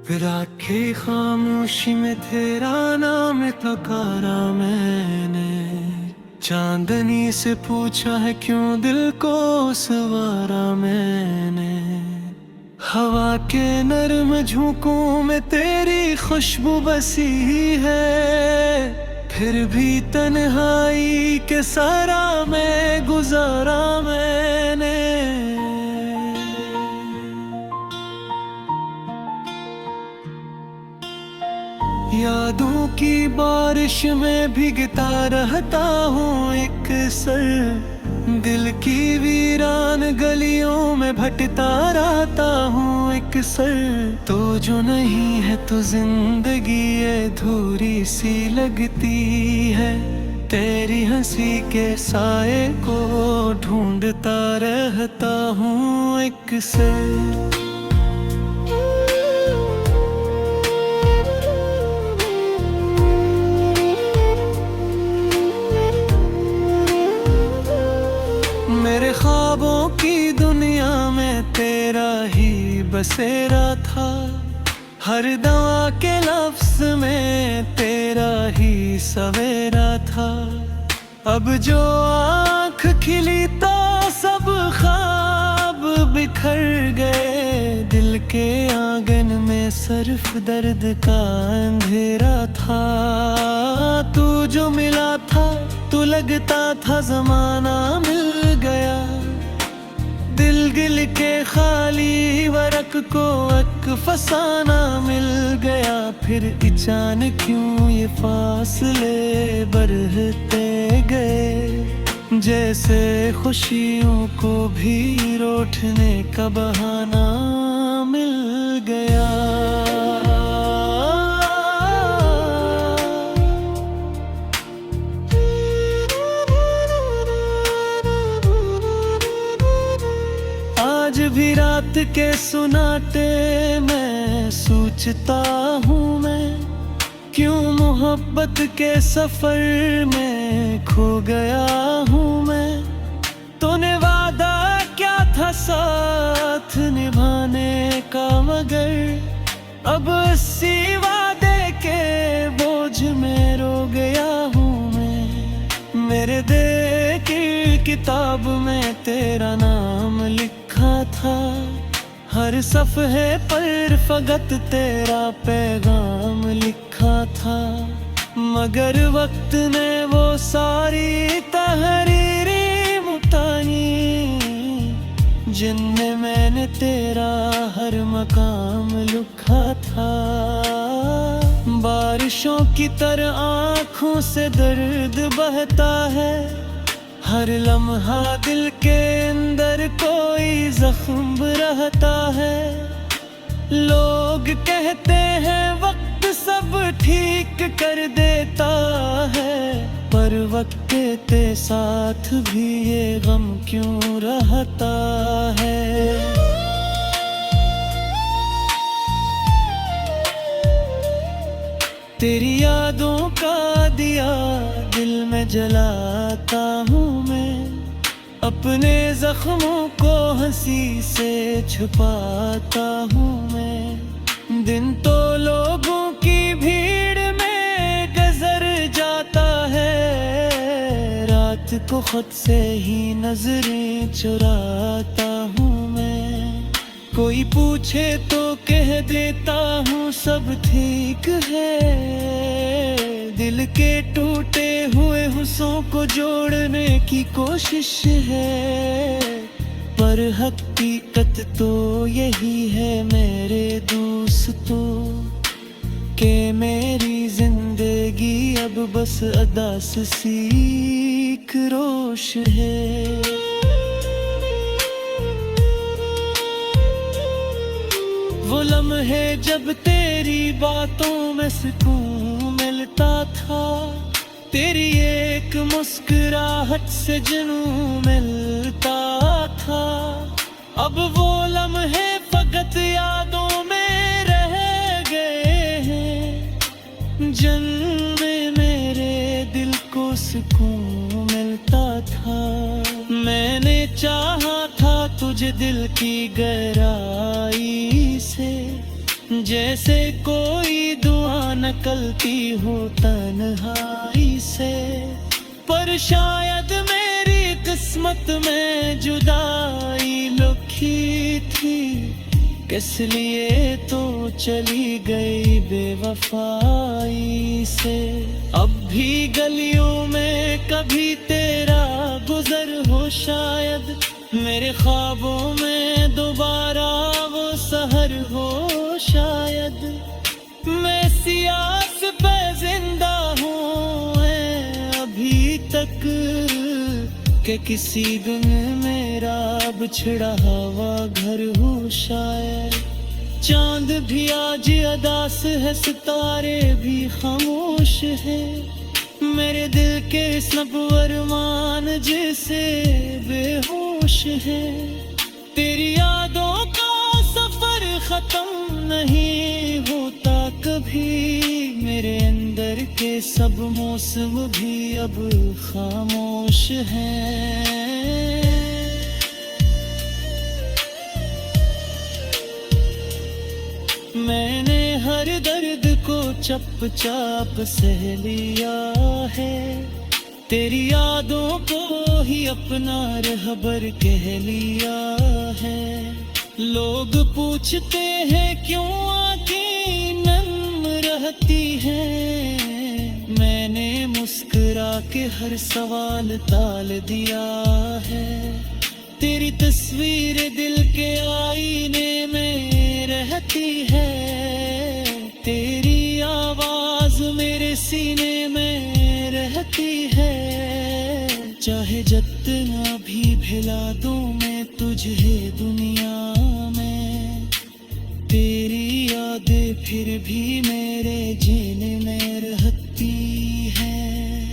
राखे खामोशी में तेरा नाम पुकारा मैंने। चांदनी से पूछा है क्यों दिल को सवारा मैंने। हवा के नर्म झोंकों में तेरी खुशबू बसी है। फिर भी तन्हाई के सारा में गुजारा मैंने। यादों की बारिश में भीगता रहता हूँ एक सर। दिल की वीरान गलियों में भटकता रहता हूँ एक सर। तो जो नहीं है तो जिंदगी अधूरी सी लगती है। तेरी हंसी के साए को ढूंढता रहता हूँ एक सर। मेरे ख्वाबों की दुनिया में तेरा ही बसेरा था। हर दवा के लफ्ज में तेरा ही सवेरा था। अब जो आँख खिली तो सब ख्वाब बिखर गए। दिल के आंगन में सिर्फ दर्द का अंधेरा था। तू जो मिला था तू लगता था जमाना मिल गया। दिल गिल के खाली वरक को एक फसाना मिल गया। फिर अचानक क्यों ये फासले बढ़ते गए। जैसे खुशियों को भी रोटने का बहाना मिल गया। आज भी रात के सुनाटे में सोचता हूँ मैं। क्यों मोहब्बत के सफर में खो गया हूँ मैं। तूने वादा क्या था साथ निभाने का मगर अब इसी वादे के बोझ में रो गया हूँ मैं। मेरे दिल की किताब में तेरा नाम लिखा था। हर सफ़हे पर फकत तेरा पैगाम लिखा था। मगर वक्त ने वो सारी तहरीरें मुतानी जिनमें मैंने तेरा हर मकाम लिखा था। बारिशों की तरह आँखों से दर्द बहता है। हर लम्हा दिल के अंदर कोई जख्म रहता है। लोग कहते हैं वक्त सब ठीक कर देता है। पर वक्त के साथ भी ये गम क्यों रहता है। तेरी यादों का दिया दिल में जलाता हूँ मैं। अपने जख्मों को हंसी से छुपाता हूँ मैं। दिन तो लोगों की भीड़ में गुजर जाता है। रात को खुद से ही नजरें चुराता हूँ मैं। कोई पूछे तो कह देता हूँ सब ठीक है। दिल के टूटे हुए हुस्सों को जोड़ने की कोशिश है। पर हकीकत तो यही है मेरे दोस्तों कि मेरी जिंदगी अब बस अदास सी एक रोश है। वो लम्हे जब तेरी बातों में सुकून मिलता था। तेरी एक मुस्कुराहट से जुनून मिलता था। अब वो लम्हे फकत यादों में रह गए हैं। जन्मे मेरे दिल को सुकून मिलता था। मैंने चाहा था तुझे दिल की गहराई से। जैसे कोई दुआ निकलती हो तन्हाई से। पर शायद मेरी किस्मत में जुदाई लिखी थी, किस लिए तो चली गई बेवफाई से। अब भी गलियों में कभी तेरा गुजर हो शायद, मेरे ख्वाबों में दोबारा वो सहर हो शायद। मैं सियास पे जिंदा हूँ अभी तक, कि किसी दिन मेरा बिछड़ा हुआ घर हो शायद। चांद भी आज अदास है, सितारे भी खामोश है, मेरे दिल के सब अरमान जैसे बेहोश है। तेरी यादों का सफर खत्म नहीं होता कभी, मेरे अंदर के सब मौसम भी अब खामोश हैं। मैंने हर दर्द को चुपचाप सह लिया है, तेरी यादों को ही अपना रहबर कह लिया है। लोग पूछते हैं क्यों आंखें नम रहती हैं, मैंने मुस्कुरा के हर सवाल टाल दिया है। तेरी तस्वीर दिल के आईने में रहती है, तेरी आवाज मेरे सीने में रहती है। चाहे जितना भी भिला दूं मैं तुझे दुनिया में, तेरी यादें फिर भी मेरे जीने में रहती हैं।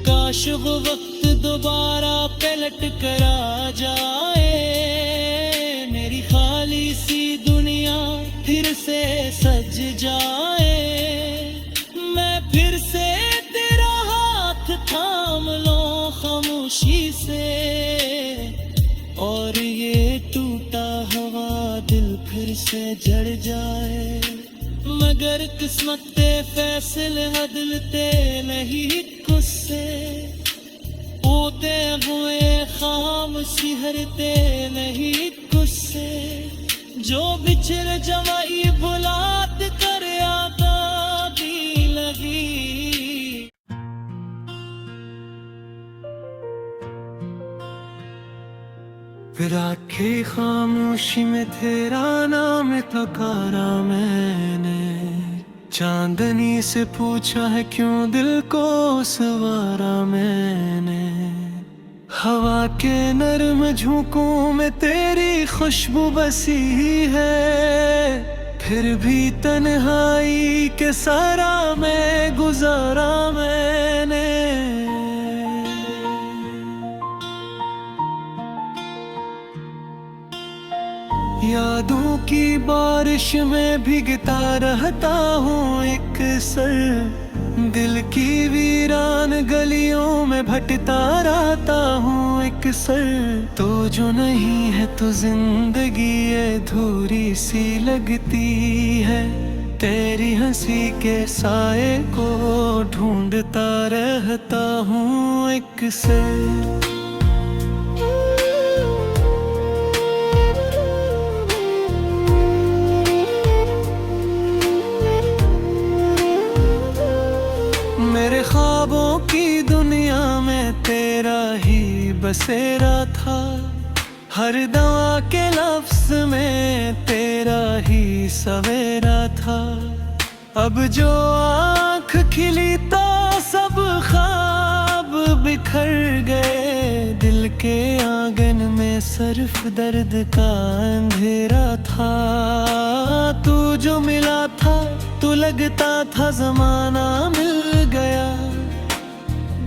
काश वो वक्त दोबारा पलट कर आ जाए, मेरी खाली सी दुनिया फिर से सज जाए। मैं फिर से तेरा हाथ थाम लूं खामोशी से, और ये टूटा हुआ दिल फिर से जड़ जाए। मगर किस्मत ते फैसले बदलते नहीं गुस्से, होते हुए खामोशी हरते नहीं गुस्से। जो बिछड़ जवाई बुलात कर आबादी लगी। फिर आखे खामोशी में तेरा नाम पुकारा मैंने, चांदनी से पूछा है क्यों दिल को सवारा मैंने। हवा के नर्म झोंकों में तेरी खुशबू बसी है, फिर भी तन्हाई के सारा में गुजारा मैंने। यादों की बारिश में भीगता रहता हूँ एक सर, दिल की वीरान गलियों में भटता रहता हूँ एक सर। तो जो नहीं है तो जिंदगी अधूरी सी लगती है, तेरी हंसी के साए को ढूंढता रहता हूँ एक सर। मेरे ख्वाबों की दुनिया में तेरा ही बसेरा था, हर दवा के लफ्ज में तेरा ही सवेरा था। अब जो आँख खिली तो सब ख्वाब बिखर गए, दिल के आंगन में सिर्फ दर्द का अंधेरा था। तू जो मिला था तो लगता था जमाना मिल गया,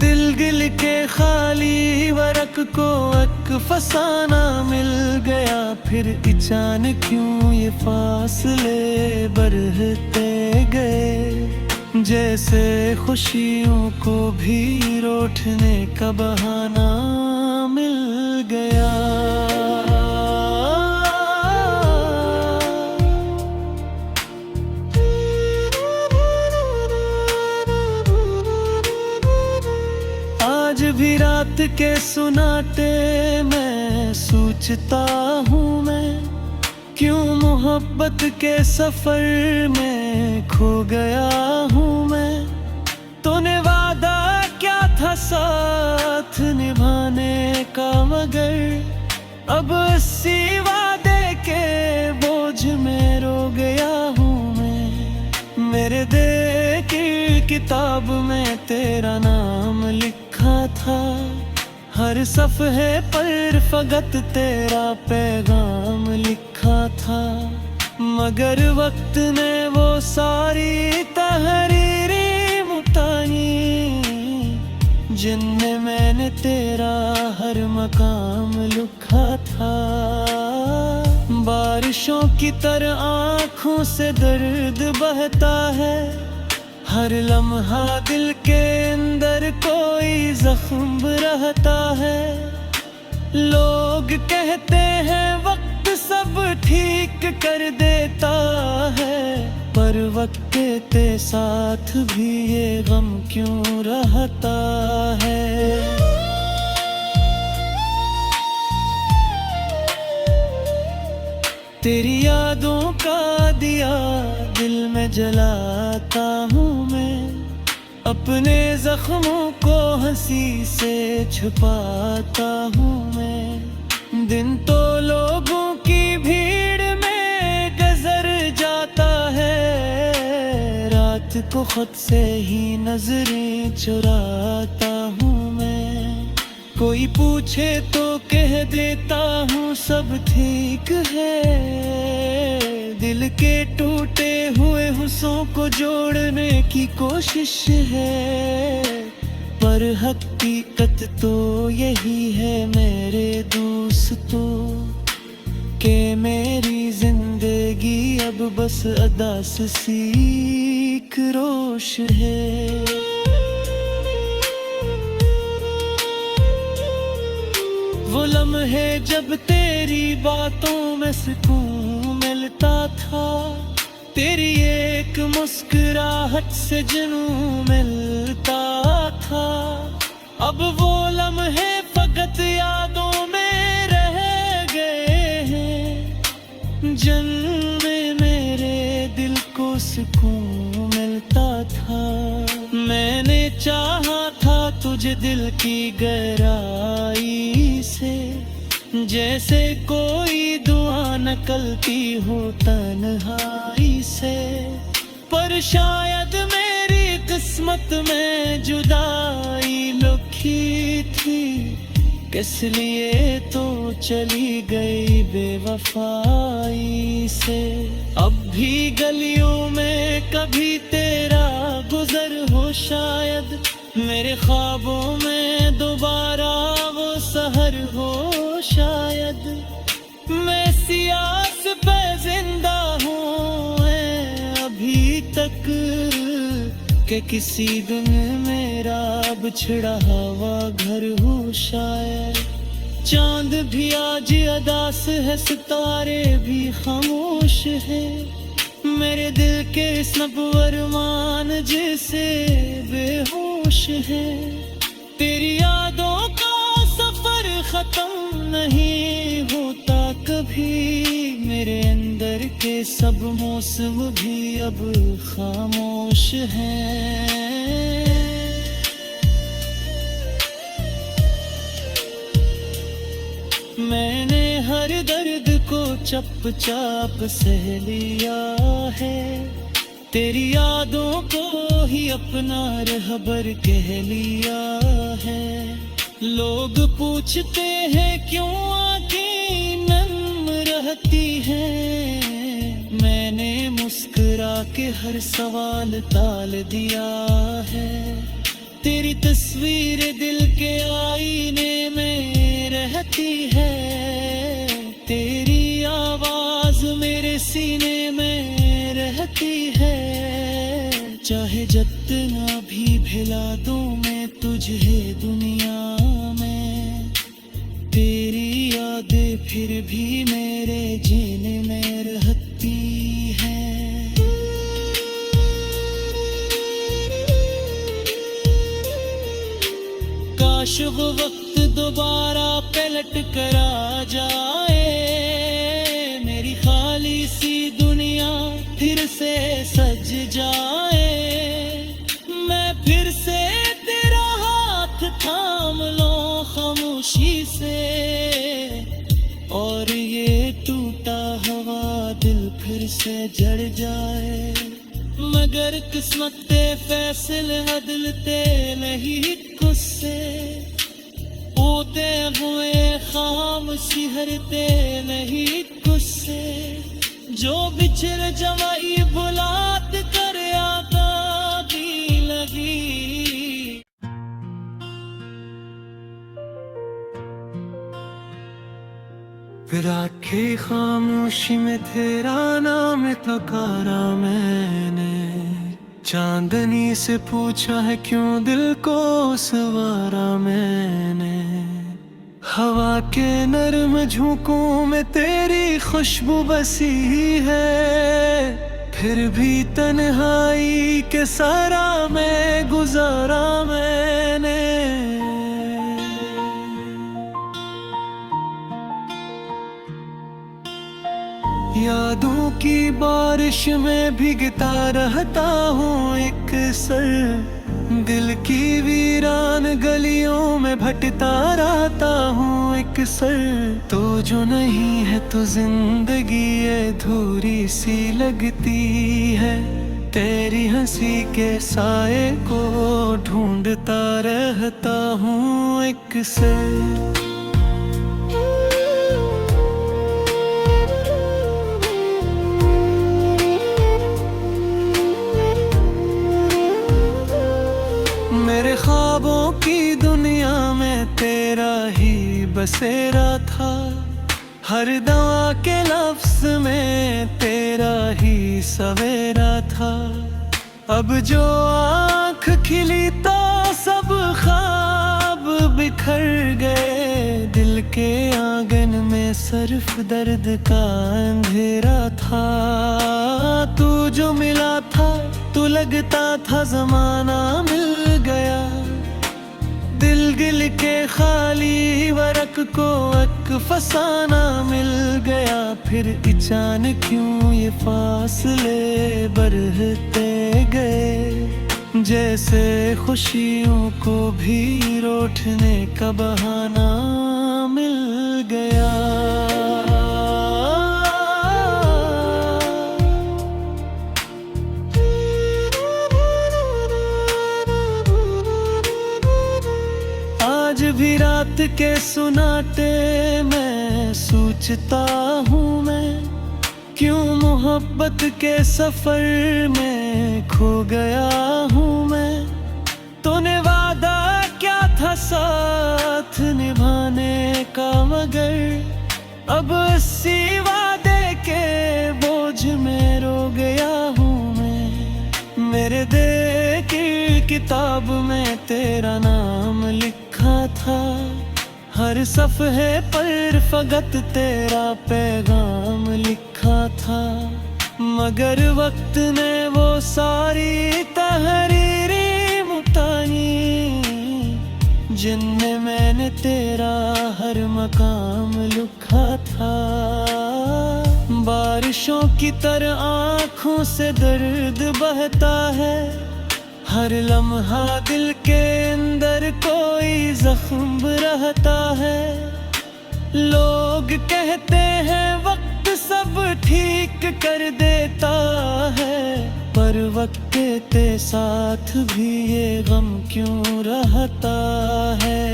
दिल गिल के खाली वरक को एक फसाना मिल गया। फिर अचानक क्यों ये फासले बढ़ते गए, जैसे खुशियों को भी रोटने का बहाना मिल गया। आज भी रात के सुनाते मैं सोचता हूँ मैं, क्यों मोहब्बत के सफर में खो गया हूँ मैं। तूने वादा क्या था साथ निभाने का, मगर अब इसी वादे के बोझ में रो गया हूँ मैं। मेरे दिल की किताब में तेरा नाम लिखा था, हर सफ़हे पर फकत तेरा पैगाम लिखा था। मगर वक्त ने वो सारी तहरीरें मुताई, जिनमें मैंने तेरा हर मकाम लिखा था। बारिशों की तरह आँखों से दर्द बहता है, हर लम्हा दिल के अंदर कोई जख्म रहता है। लोग कहते हैं वक्त सब ठीक कर देता है, पर वक्त के साथ भी ये गम क्यों रहता है। तेरी यादों का दिया दिल में जलाता हूँ मैं, अपने जख्मों को हंसी से छुपाता हूँ मैं। दिन तो लोगों की भीड़ में गुजर जाता है, रात को खुद से ही नजरें चुराता हूँ मैं। कोई पूछे तो कह देता हूँ सब ठीक है, दिल के टूटे हुए हुस्सों को जोड़ने की कोशिश है। पर हकीकत तो यही है मेरे दोस्तों, कि मेरी जिंदगी अब बस अदास सीख रोश है। वो लम्हे जब तेरी बातों में सुकून मिलता था, तेरी एक मुस्कुराहट से जुनून मिलता था। अब वो लम्हे फकत यादों में रह गए हैं, जिनमें मेरे दिल को सुकून मिलता था। मैंने चाहा था तुझे दिल की गहराई से, जैसे कोई दुआ निकलती हो तन्हाई से। पर शायद मेरी किस्मत में जुदाई लिखी थी, किस लिए तो चली गई बेवफाई से। अब भी गलियों में कभी तेरा गुजर हो शायद, मेरे ख्वाबों में दोबारा वो सहर हो शायद। मैं सियास पे जिंदा हूँ अभी तक, कि किसी दिन मेरा बिछड़ा हुआ घर हो शायद। चांद भी आज अदास है, सितारे भी खामोश है, मेरे दिल के नब्ज़ अरमान जैसे बेहोश है। तेरी यादों का सफर खत्म नहीं होता कभी, मेरे अंदर के सब मौसम भी अब खामोश हैं। मैंने हर दर्द को चुपचाप सह लिया है, तेरी यादों को ही अपना रहबर कह लिया है। लोग पूछते हैं क्यों आंखें नम रहती हैं, मैंने मुस्कुरा के हर सवाल टाल दिया है। तेरी तस्वीर दिल के आईने में रहती है, तेरी आवाज मेरे सीने में रहती है। चाहे जितना भी भिला दूं मैं तुझे दुनिया में, तेरी फिर भी मेरे जीने में रहती है। काश वो वक्त दोबारा पलट कर आ जाए, मेरी खाली सी दुनिया फिर से सज जाए। मैं फिर से तेरा हाथ थाम लूं खामोशी से, और ये टूटा हुआ दिल फिर से जड़ जाए। मगर किस्मत ते फैसले बदलते नहीं गुस्से, होते हुए खामोशी हरते नहीं गुस्से। जो बिछड़ जवाई बुलात कर आता भी लगी। फिर आखे खामोशी में तेरा नाम पुकारा मैंने, चांदनी से पूछा है क्यों दिल को सवारा मैंने। हवा के नर्म झोंकों में तेरी खुशबू बसी है, फिर भी तन्हाई के सारा में गुजारा मैंने। यादों की बारिश में भीगता रहता हूँ एक सर, दिल की वीरान गलियों में भटकता रहता हूँ एक सर। तो जो नहीं है तो जिंदगी अधूरी सी लगती है, तेरी हंसी के साए को ढूंढता रहता हूँ एक सर। मेरे ख्वाबों की दुनिया में तेरा ही बसेरा था, हर दवा के लफ्ज में तेरा ही सवेरा था। अब जो आँख खिली तो सब ख्वाब बिखर गए, दिल के आंगन में सिर्फ दर्द का अंधेरा था। तू जो मिला था तो लगता था जमाना मिल गया, दिल गिल के खाली वरक को एक फसाना मिल गया। फिर अचानक क्यों ये फासले बढ़ते गए, जैसे खुशियों को भी रोटने का बहाना मिल गया। आज भी रात के सुनाटे में सोचता हूँ मैं, क्यों मोहब्बत के सफर में खो गया हूँ मैं। तूने वादा क्या था साथ निभाने का, मगर अब इसी वादे के बोझ में रो गया हूँ मैं। मेरे दिल की किताब में तेरा नाम लिखा था, हर सफ़हे पर फकत तेरा पैगाम लिखा था। मगर वक्त ने वो सारी तहरीरें मुतानी, जिनमें मैंने तेरा हर मकाम लिखा था। बारिशों की तरह आँखों से दर्द बहता है, हर लम्हा दिल के अंदर कोई जख्म रहता है। लोग कहते हैं वक्त सब ठीक कर देता है, पर वक्त के साथ भी ये गम क्यों रहता है।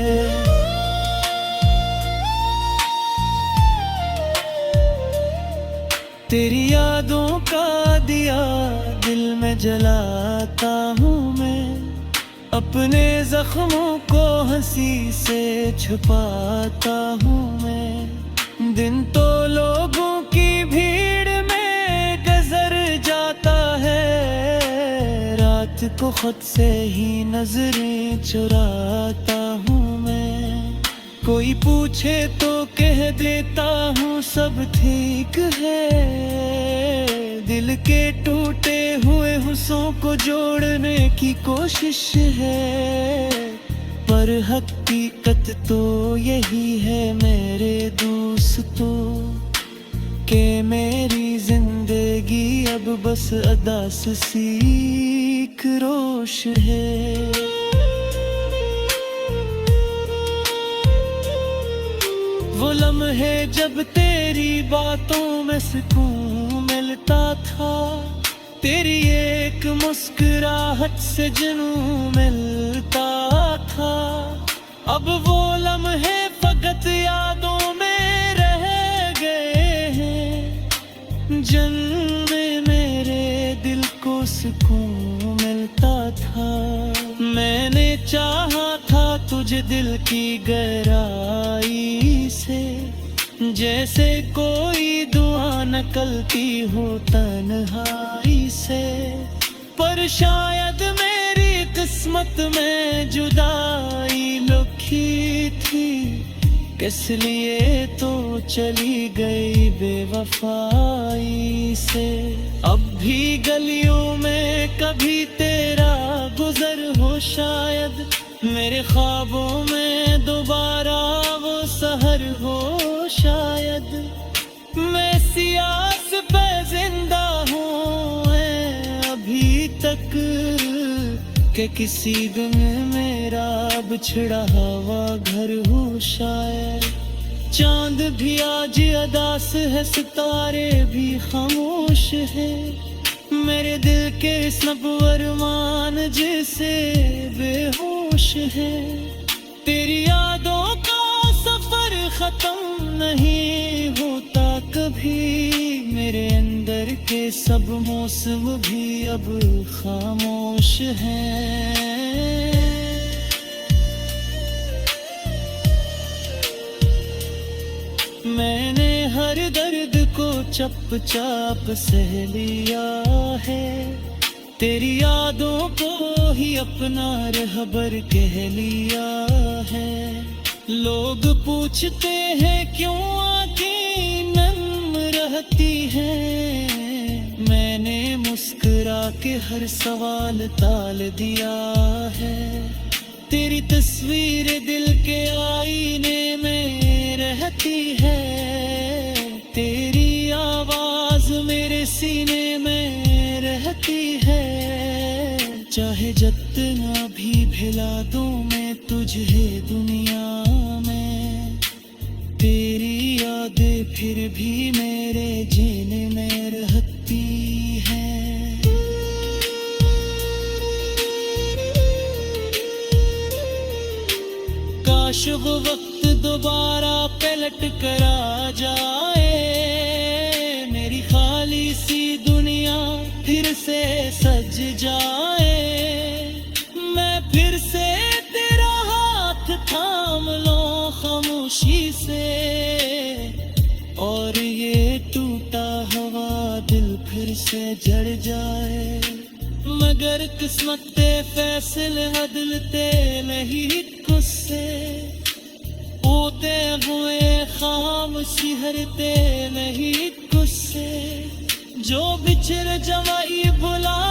तेरी यादों का दिया दिल में जलाता हूँ मैं, अपने जख्मों को हंसी से छुपाता हूँ मैं। दिन तो लोगों की भीड़ में गुजर जाता है, रात को खुद से ही नजरें चुराता हूँ मैं। कोई पूछे तो कह देता हूँ सब ठीक है, दिल के टूटे हुए हुस्सों को जोड़ने की कोशिश है, पर हकीकत तो यही है मेरे दोस्तों कि मेरी जिंदगी अब बस अदास सीख रोश है। वो लम्हे जब तेरी बातों में सुकून मिलता था, तेरी एक मुस्कुराहट से जुनून मिलता था, अब वो लम्हे फकत यादों में रह गए हैं, जन्मे मेरे दिल को सुकून मिलता था। मैंने चाहा था तुझे दिल की गहराई से, जैसे कोई दुआ निकलती हो तन्हाई से, पर शायद मेरी किस्मत में जुदाई लिखी थी, किस लिए तो चली गई बेवफाई से। अब भी गलियों में कभी तेरा गुजर हो शायद, मेरे ख्वाबों में दोबारा वो सहर हो शायद, मैं सियास पे जिंदा हूँ अभी तक कि किसी दिन मेरा बिछड़ा हुआ घर हो शायद। चांद भी आज अदास है, सितारे भी खामोश है, मेरे दिल के सब अरमान जैसे बेहोश है। तेरी यादों का सफर खत्म नहीं होता कभी, मेरे अंदर के सब मौसम भी अब खामोश हैं। मैंने हर दर्द को चुपचाप सह लिया है, तेरी यादों को ही अपना रहबर कह लिया है। लोग पूछते हैं क्यों आंखें नम रहती हैं, मैंने मुस्कुरा के हर सवाल टाल दिया है। तेरी तस्वीर दिल के आईने में रहती है, तेरी आवाज मेरे सीने में रहती है। चाहे जितना भी भिला दूं मैं तुझे दुनिया में, तेरी यादें फिर भी मेरे जीने में रहती हैं। काश वो वक्त दोबारा पलट कर आ जाए, मेरी खाली सी दुनिया फिर से सज जाए, मैं फिर से तेरा हाथ थाम लूं खामोशी से, और ये टूटा हुआ दिल फिर से जड़ जाए। मगर किस्मत ते फैसले बदलते नहीं गुस्से, होते हुए खामोशी हरते नहीं गुस्से, जो बिछड़ जवाई भुला